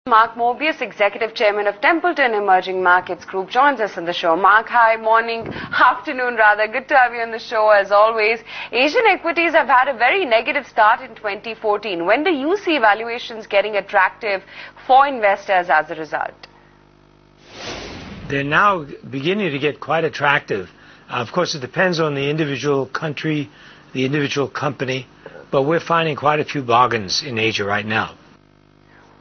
Mark Mobius, Executive Chairman of Templeton Emerging Markets Group, joins us on the show. Mark, hi, morning, afternoon rather. Good to have you on the show as always. Asian equities have had a very negative start in 2014. When do you see valuations getting attractive for investors as a result? They're now beginning to get quite attractive. Of course, it depends on the individual country, the individual company, but we're finding quite a few bargains in Asia right now.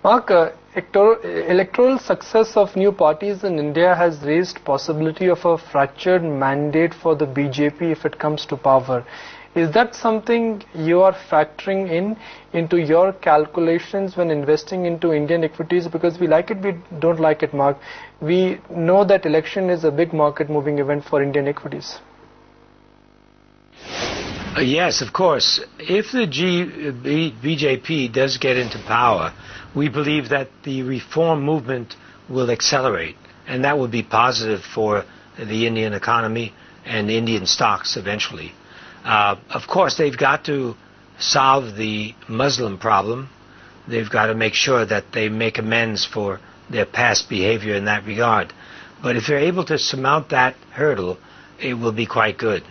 Mark, electoral success of new parties in India has raised possibility of a fractured mandate for the BJP if it comes to power. Is that something you are factoring into your calculations when investing into Indian equities? Because we like it, we don't like it, Mark. We know that election is a big market moving event for Indian equities. Yes, of course. If the BJP does get into power, we believe that the reform movement will accelerate, and that would be positive for the Indian economy and Indian stocks eventually. Of course, they've got to solve the Muslim problem. They've got to make sure that they make amends for their past behavior in that regard. But if they're able to surmount that hurdle, it will be quite good.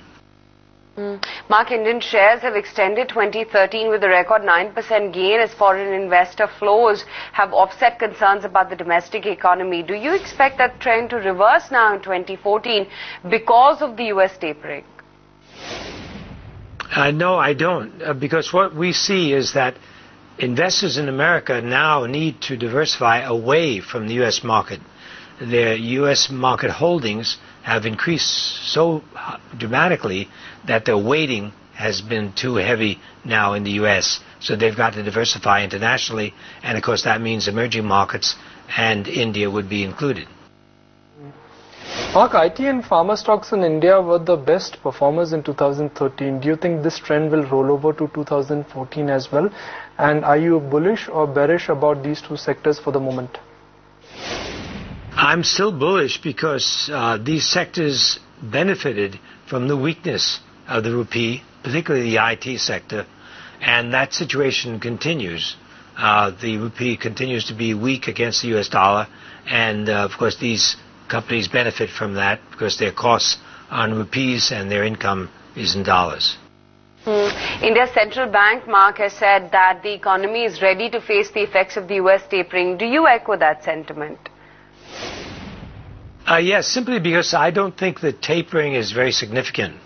Mark, Indian shares have extended 2013 with a record 9% gain as foreign investor flows have offset concerns about the domestic economy. Do you expect that trend to reverse now in 2014 because of the US tapering? No, I don't, because what we see is that investors in America now need to diversify away from the U.S. market. Their U.S. market holdings have increased so dramatically that their weighting has been too heavy now in the U.S. So they've got to diversify internationally, and of course that means emerging markets and India would be included. Mark, IT and pharma stocks in India were the best performers in 2013. Do you think this trend will roll over to 2014 as well? And are you bullish or bearish about these two sectors for the moment? I'm still bullish because these sectors benefited from the weakness of the rupee, particularly the IT sector, and that situation continues. The rupee continues to be weak against the US dollar, and of course these companies benefit from that because their costs are in rupees and their income is in dollars. India's central bank, Mark, has said that the economy is ready to face the effects of the US tapering. Do you echo that sentiment? Yes, simply because I don't think that tapering is very significant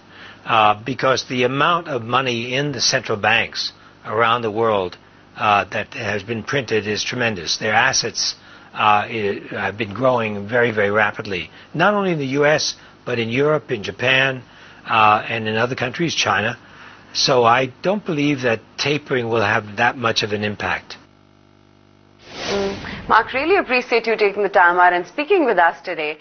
because the amount of money in the central banks around the world that has been printed is tremendous. Their assets have been growing very, very rapidly, not only in the U.S., but in Europe, in Japan, and in other countries, China. So I don't believe that tapering will have that much of an impact. Mark, really appreciate you taking the time out and speaking with us today.